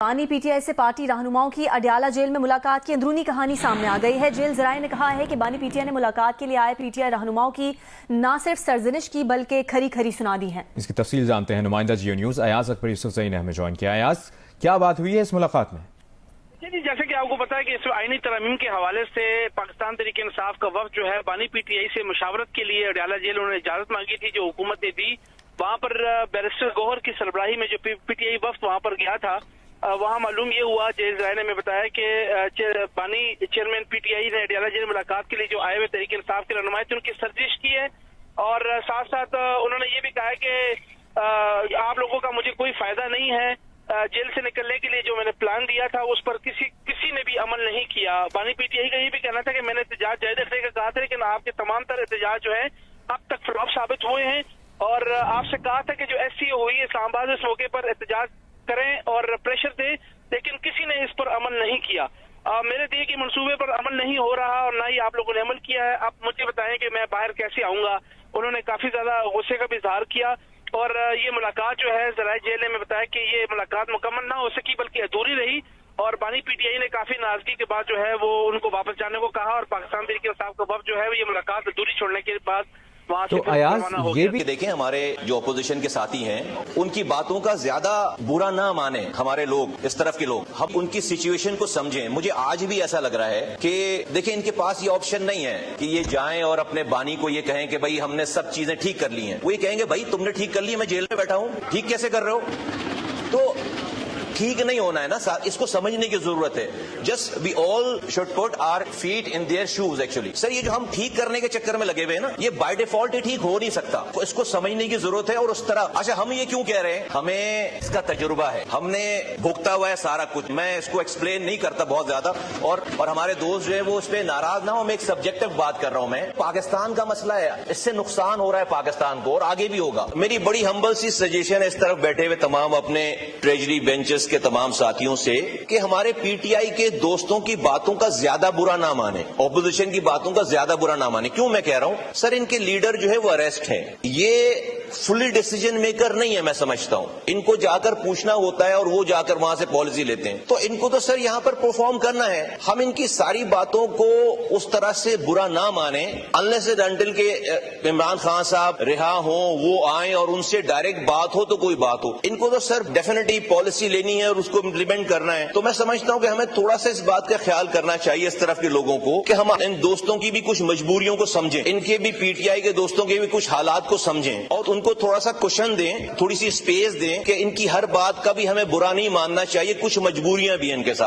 بانی P T I سے party رہنماؤں کی اڈیالہ جیل میں ملاقات کی اندرونی کہانی سامنے آ گئی ہے۔ جیل ذرائع نے کہا ہے کہ بانی پی ٹی آئی نے ملاقات کے لیے آئے پی ٹی آئی رہنماؤں کی نہ صرف سرزنش کی بلکہ کھری کھری سنا دی ہیں۔ اس کی تفصیل جانتے ہیں نمائندہ جیو نیوز ایاز اکبر یوسفزئی نے ہمیں جوائن کیا۔ ایاز، کیا بات ہوئی ہے اس ملاقات میں؟ جی، جیسے کہ آپ کو پتا ہے کہ اس آئینی ترمیم کے حوالے سے پاکستان تحریک انصاف کا وفد جو ہے بانی پی ٹی آئی سے مشاورت کے لیے اڈیالہ جیل انہوں نے اجازت مانگی تھی جو حکومت نے دی۔ وہاں پر بیرسٹر گوہر کی سربراہی میں جو پی ٹی آئی وفد وہاں پر گیا تھا، وہاں معلوم یہ ہوا، جیل ذرائع نے ہمیں بتایا کہ بانی چیئرمین پی ٹی آئی نے اڈیالہ جیل ملاقات کے لیے جو آئے ہوئے تحریک انصاف کے رہنمائی تھے ان کی سرزنش کی ہے، اور ساتھ ساتھ انہوں نے یہ بھی کہا ہے کہ آپ لوگوں کا مجھے کوئی فائدہ نہیں ہے۔ جیل سے نکلنے کے لیے جو میں نے پلان دیا تھا اس پر کسی نے بھی عمل نہیں کیا۔ بانی پی ٹی آئی کا یہ بھی کہنا تھا کہ میں نے احتجاج جاری رکھنے کا کہا تھا، لیکن آپ کے تمام تر احتجاج جو ہیں اب تک فلاپ ثابت ہوئے ہیں، اور آپ سے کہا تھا کہ جو ایس سی او ہوئی اسلام آباد اس موقع پر احتجاج کریں اور پریشر دیں، لیکن کسی نے اس پر عمل نہیں کیا۔ میرے دیے کہ منصوبے پر عمل نہیں ہو رہا اور نہ ہی آپ لوگوں نے عمل کیا ہے، اب مجھے بتائیں کہ میں باہر کیسے آؤں گا۔ انہوں نے کافی زیادہ غصے کا بھی اظہار کیا، اور یہ ملاقات جو ہے ذرائع جیل نے بتایا کہ یہ ملاقات مکمل نہ ہو سکی بلکہ ادھوری رہی، اور بانی پی ٹی آئی نے کافی ناراضگی کے بعد جو ہے وہ ان کو واپس جانے کو کہا، اور پاکستان تحریک انصاف کا وفد جو ہے یہ ملاقات ادھوری چھوڑنے کے بعد وہاں سے روانہ ہو گیا۔ یہ بھی دیکھیں، ہمارے جو اپوزیشن کے ساتھی ہیں ان کی باتوں کا زیادہ برا نہ مانیں ہمارے لوگ، اس طرف کے لوگ، ہم ان کی سچویشن کو سمجھیں۔ مجھے آج بھی ایسا لگ رہا ہے کہ دیکھیں ان کے پاس یہ آپشن نہیں ہے کہ یہ جائیں اور اپنے بانی کو یہ کہیں کہ بھائی ہم نے سب چیزیں ٹھیک کر لی ہیں۔ وہ یہ کہیں گے بھائی تم نے ٹھیک کر لی، میں جیل میں بیٹھا ہوں، ٹھیک کیسے کر رہے ہو؟ تو ٹھیک نہیں ہونا ہے نا، اس کو سمجھنے کی ضرورت ہے۔ Just we all should put our feet in their shoes actually. Sir یہ جو ہم ٹھیک کرنے کے چکر میں لگے ہوئے ہیں نا، یہ بائی ڈیفالٹ ہی ٹھیک ہو نہیں سکتا، تو اس کو سمجھنے کی ضرورت ہے۔ اور اس طرح اچھا ہم یہ کیوں کہہ رہے ہیں، ہمیں اس کا تجربہ ہے، ہم نے بھگتا ہوا ہے سارا کچھ، میں اس کو ایکسپلین نہیں کرتا بہت زیادہ، اور ہمارے دوست جو ہے وہ اس پہ ناراض نہ ہو، میں ایک سبجیکٹو بات کر رہا ہوں۔ میں پاکستان کا مسئلہ ہے، اس سے نقصان ہو رہا ہے پاکستان کو اور آگے بھی ہوگا۔ میری بڑی ہمبل سی سجیشن ہے اس طرف بیٹھے ہوئے تمام اپنے ٹریجری بینچز کے تمام ساتھیوں سے کہ ہمارے پی ٹی آئی کے دوستوں کی باتوں کا زیادہ برا نہ مانے، اپوزیشن کی باتوں کا زیادہ برا نہ مانے۔ کیوں میں کہہ رہا ہوں؟ سر ان کے لیڈر جو ہے وہ اریسٹ ہیں، یہ فلی ڈیسیجن میکر نہیں ہے، میں سمجھتا ہوں ان کو جا کر پوچھنا ہوتا ہے اور وہ جا کر وہاں سے پالیسی لیتے ہیں، تو ان کو تو سر یہاں پر پرفارم کرنا ہے۔ ہم ان کی ساری باتوں کو اس طرح سے برا نہ مانیں انلیس اینڈ انٹل کہ عمران خان صاحب رہا ہوں، وہ آئیں اور ان سے ڈائریکٹ بات ہو تو کوئی بات ہو۔ ان کو تو سر ڈیفینیٹلی پالیسی لینی ہے اور اس کو امپلیمنٹ کرنا ہے۔ تو میں سمجھتا ہوں کہ ہمیں تھوڑا سا اس بات کا خیال کرنا چاہیے اس طرف کے لوگوں کو کہ ہم ان دوستوں کی بھی کچھ مجبوریوں کو سمجھیں، ان کے بھی پی ٹی آئی کے دوستوں کے بھی کچھ حالات کو سمجھیں، اور ان کو تھوڑا سا کوشن دیں، تھوڑی سی اسپیس دیں کہ ان کی ہر بات کا بھی ہمیں برا نہیں ماننا چاہیے، کچھ مجبوریاں بھی ہیں ان کے ساتھ۔